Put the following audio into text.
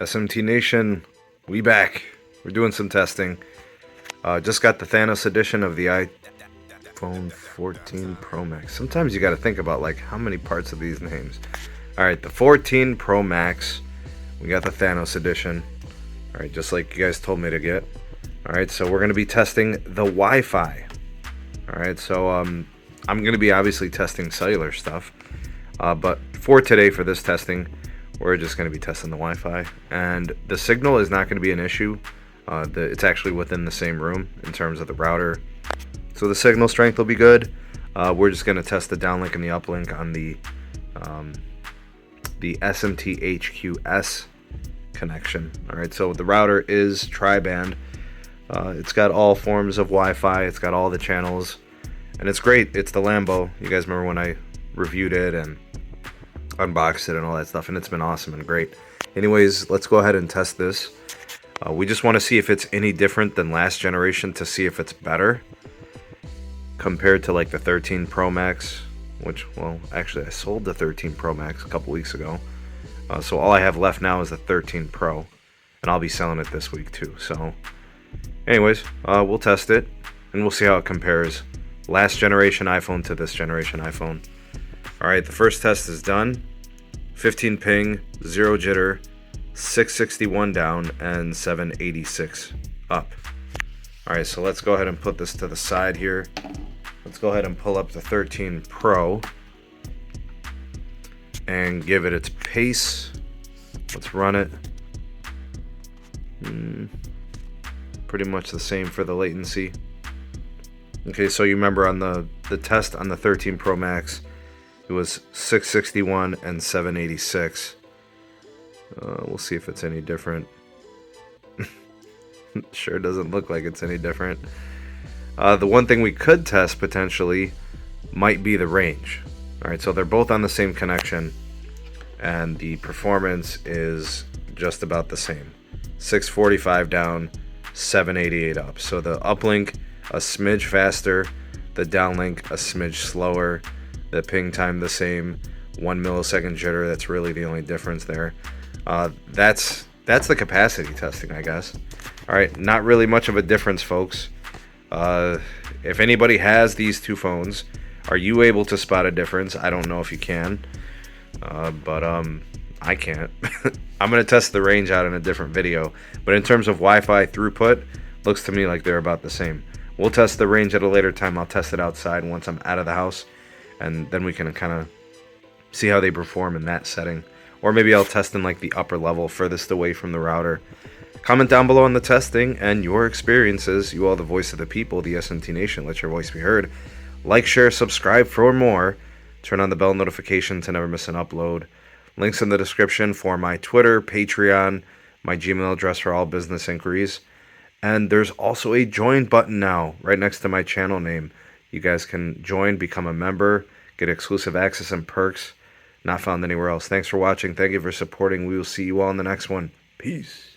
SMT Nation, we back. We're doing some testing. Just got the Thanos edition of the iPhone 14 Pro Max. Sometimes you got to think about like how many parts of these names. All right, the 14 Pro Max. We got the Thanos edition. All right, just like you guys told me to get. All right, so we're going to be testing the Wi-Fi. All right, so I'm going to be obviously testing cellular stuff. But for today, for this testing, we're just going to be testing the Wi-Fi. And the signal is not going to be an issue. It's actually within the same room in terms of the router. So the signal strength will be good. We're just going to test the downlink and the uplink on the SMT HQS connection. All right, so the router is tri-band. It's got all forms of Wi-Fi. It's got all the channels. And it's great. It's the Lambo. You guys remember when I reviewed it and unboxed it and all that stuff, and it's been awesome and great. Anyways, let's go ahead and test this. We just want to see if it's any different than last generation, to see if it's better compared to like the 13 Pro Max, which, well, actually I sold the 13 Pro Max a couple weeks ago. So all I have left now is the 13 Pro, and I'll be selling it this week too. So anyways, we'll test it and we'll see how it compares last generation iPhone to this generation iPhone. All right, the first test is done. 15 ping, 0 jitter, 661 down, and 786 up. All right, so let's go ahead and put this to the side here. Let's go ahead and pull up the 13 Pro and give it its pace. Let's run it. Pretty much the same for the latency. Okay, so you remember on the test on the 13 Pro Max, it was 661 and 786. We'll see if it's any different. Sure doesn't look like it's any different. The one thing we could test potentially might be the range. All right, so they're both on the same connection, and the performance is just about the same. 645 down, 788 up. So the uplink a smidge faster, the downlink a smidge slower. The ping time the same, 1 millisecond jitter. That's really the only difference there. That's the capacity testing, I guess. All right, not really much of a difference, folks. If anybody has these two phones, are you able to spot a difference? I don't know if you can, but I can't. I'm gonna test the range out in a different video. But in terms of Wi-Fi throughput, looks to me like they're about the same. We'll test the range at a later time. I'll test it outside once I'm out of the house, and then we can kind of see how they perform in that setting. Or maybe I'll test in like the upper level, furthest away from the router. Comment down below on the testing and your experiences. You are the voice of the people, the SMT Nation. Let your voice be heard. Like, share, subscribe for more. Turn on the bell notification to never miss an upload. Links in the description for my Twitter, Patreon, my Gmail address for all business inquiries. And there's also a join button now right next to my channel name. You guys can join, become a member, get exclusive access and perks not found anywhere else. Thanks for watching. Thank you for supporting. We will see you all in the next one. Peace.